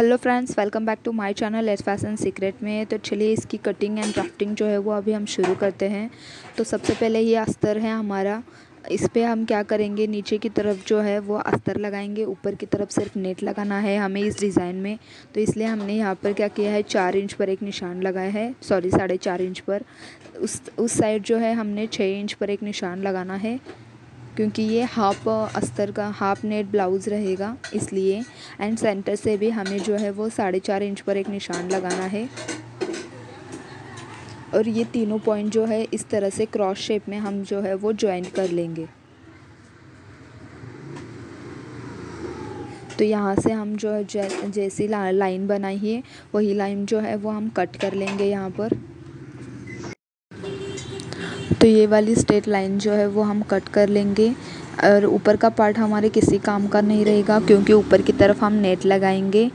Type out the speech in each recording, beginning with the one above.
Hello friends, welcome back to my channel let's fashion secret में। तो चलिए इसकी कटिंग एंड ड्राफ्टिंग जो है वो अभी हम शुरू करते हैं। तो सबसे पहले ये अस्तर है हमारा। इस पे हम क्या करेंगे, नीचे की तरफ जो है वो अस्तर लगाएंगे, ऊपर की तरफ सिर्फ नेट लगाना है हमें इस डिज़ाइन में। तो इसलिए हमने यहाँ पर क्या किया है, 4 इंच पर एक निशान लगाया है, सॉरी 4.5 इंच पर। उस साइड जो है हमने 6 इंच पर एक निशान लगाना है, क्योंकि ये हाफ अस्तर का हाफ नेट ब्लाउज़ रहेगा इसलिए। एंड सेंटर से भी हमें जो है वो 4.5 इंच पर एक निशान लगाना है। और ये तीनों पॉइंट जो है इस तरह से क्रॉस शेप में हम जो है वो ज्वाइन कर लेंगे। तो यहाँ से हम जो है जैसी लाइन बनाई है वही लाइन जो है वो हम कट कर लेंगे यहाँ पर। तो ये वाली स्ट्रेट लाइन जो है वो हम कट कर लेंगे। और ऊपर का पार्ट हमारे किसी काम का नहीं रहेगा, क्योंकि ऊपर की तरफ हम नेट लगाएंगे।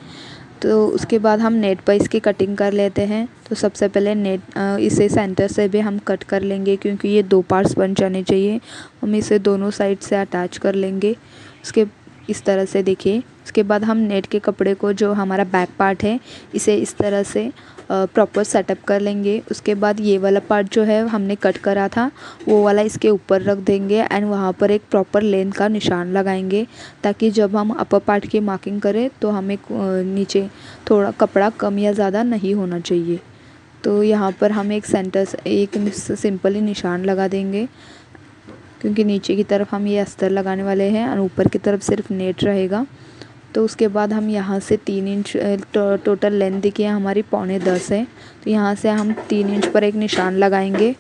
तो उसके बाद हम नेट पर इसकी कटिंग कर लेते हैं। तो सबसे पहले नेट इसे सेंटर से भी हम कट कर लेंगे, क्योंकि ये 2 पार्ट्स बन जाने चाहिए। हम इसे दोनों साइड से अटैच कर लेंगे उसके इस तरह से, देखिए। उसके बाद हम नेट के कपड़े को, जो हमारा बैक पार्ट है, इसे इस तरह से प्रॉपर सेटअप कर लेंगे। उसके बाद ये वाला पार्ट जो है हमने कट करा था वो वाला इसके ऊपर रख देंगे एंड वहाँ पर एक प्रॉपर लेंथ का निशान लगाएंगे, ताकि जब हम अपर पार्ट की मार्किंग करें तो हमें नीचे थोड़ा कपड़ा कम या ज़्यादा नहीं होना चाहिए। तो यहाँ पर हम एक सिंपल ही निशान लगा देंगे, क्योंकि नीचे की तरफ हम ये अस्तर लगाने वाले हैं और ऊपर की तरफ सिर्फ नेट रहेगा। तो उसके बाद हम यहाँ से 3 इंच टोटल लेंथ देखिए हमारी 9.25 है। तो यहाँ से हम 3 इंच पर एक निशान लगाएंगे।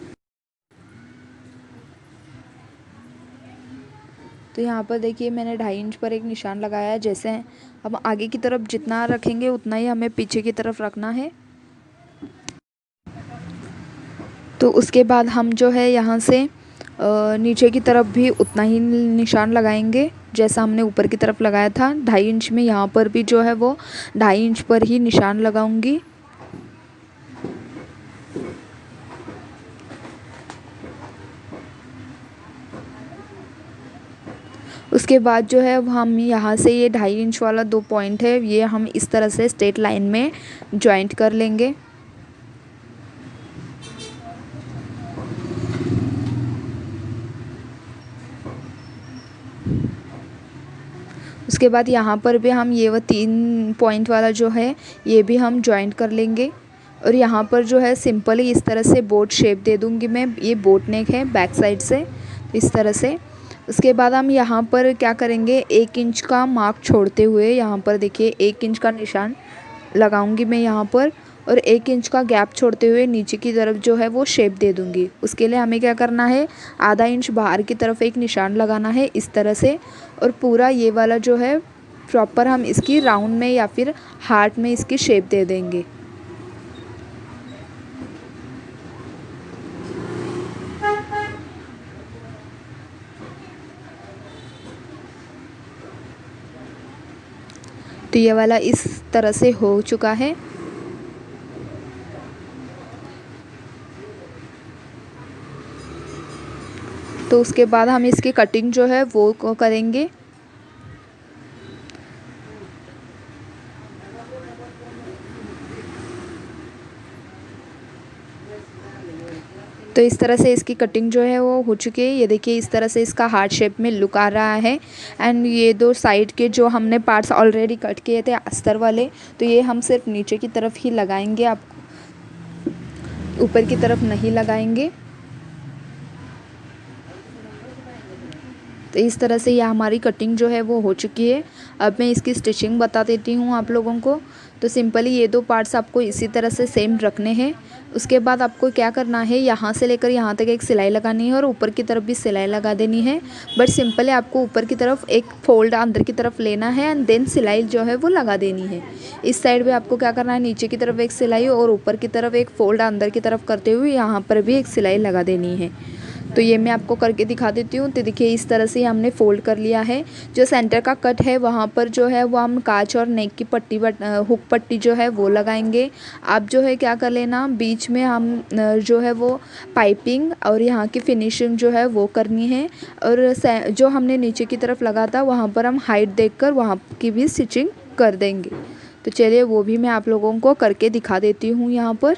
तो यहाँ पर देखिए मैंने 2.5 इंच पर एक निशान लगाया है। जैसे अब आगे की तरफ जितना रखेंगे उतना ही हमें पीछे की तरफ रखना है। तो उसके बाद हम जो है यहाँ से नीचे की तरफ भी उतना ही निशान लगाएंगे जैसा हमने ऊपर की तरफ लगाया था। 2.5 इंच में यहाँ पर भी जो है वो 2.5 इंच पर ही निशान लगाऊंगी। उसके बाद जो है हम यहाँ से ये 2.5 इंच वाला 2 पॉइंट है, ये हम इस तरह से स्ट्रेट लाइन में जॉइंट कर लेंगे। उसके बाद यहाँ पर भी हम ये 3 पॉइंट वाला जो है ये भी हम जॉइंट कर लेंगे। और यहाँ पर जो है सिंपली इस तरह से बोट शेप दे दूँगी मैं। ये बोट नेक है बैक साइड से, तो इस तरह से। उसके बाद हम यहाँ पर क्या करेंगे, 1 इंच का मार्क छोड़ते हुए यहाँ पर देखिए 1 इंच का निशान लगाऊंगी मैं यहाँ पर। और 1 इंच का गैप छोड़ते हुए नीचे की तरफ जो है वो शेप दे दूँगी। उसके लिए हमें क्या करना है, आधा इंच बाहर की तरफ एक निशान लगाना है इस तरह से। और पूरा ये वाला जो है प्रॉपर हम इसकी राउंड में या फिर हार्ट में इसकी शेप दे देंगे। तो ये वाला इस तरह से हो चुका है। तो उसके बाद हम इसकी कटिंग जो है वो करेंगे। तो इस तरह से इसकी कटिंग जो है वो हो चुकी है। ये देखिए इस तरह से इसका हार्ट शेप में लुक आ रहा है। एंड ये 2 साइड के जो हमने पार्ट्स ऑलरेडी कट किए थे अस्तर वाले, तो ये हम सिर्फ नीचे की तरफ ही लगाएंगे, आप ऊपर की तरफ नहीं लगाएंगे। तो इस तरह से ये हमारी कटिंग जो है वो हो चुकी है। अब मैं इसकी स्टिचिंग बता देती हूँ आप लोगों को। तो सिंपली ये 2 पार्ट्स आपको इसी तरह से सेम रखने हैं। उसके बाद आपको क्या करना है, यहाँ से लेकर यहाँ तक एक सिलाई लगानी है और ऊपर की तरफ भी सिलाई लगा देनी है। बट सिंपली आपको ऊपर की तरफ एक फोल्ड अंदर की तरफ लेना है एंड देन सिलाई जो है वो लगा देनी है। इस साइड भी आपको क्या करना है, नीचे की तरफ एक सिलाई और ऊपर की तरफ एक फोल्ड अंदर की तरफ करते हुए यहाँ पर भी एक सिलाई लगा देनी है। तो ये मैं आपको करके दिखा देती हूँ। तो देखिए इस तरह से हमने फ़ोल्ड कर लिया है। जो सेंटर का कट है वहाँ पर जो है वो हम कांच और नेक की पट्टी हुक पट्टी जो है वो लगाएंगे। आप जो है क्या कर लेना, बीच में हम जो है वो पाइपिंग और यहाँ की फिनिशिंग जो है वो करनी है। और जो हमने नीचे की तरफ लगा था वहाँ पर हम हाइट देखकर वहाँ की भी स्टिचिंग कर देंगे। तो चलिए वो भी मैं आप लोगों को करके दिखा देती हूँ यहाँ पर।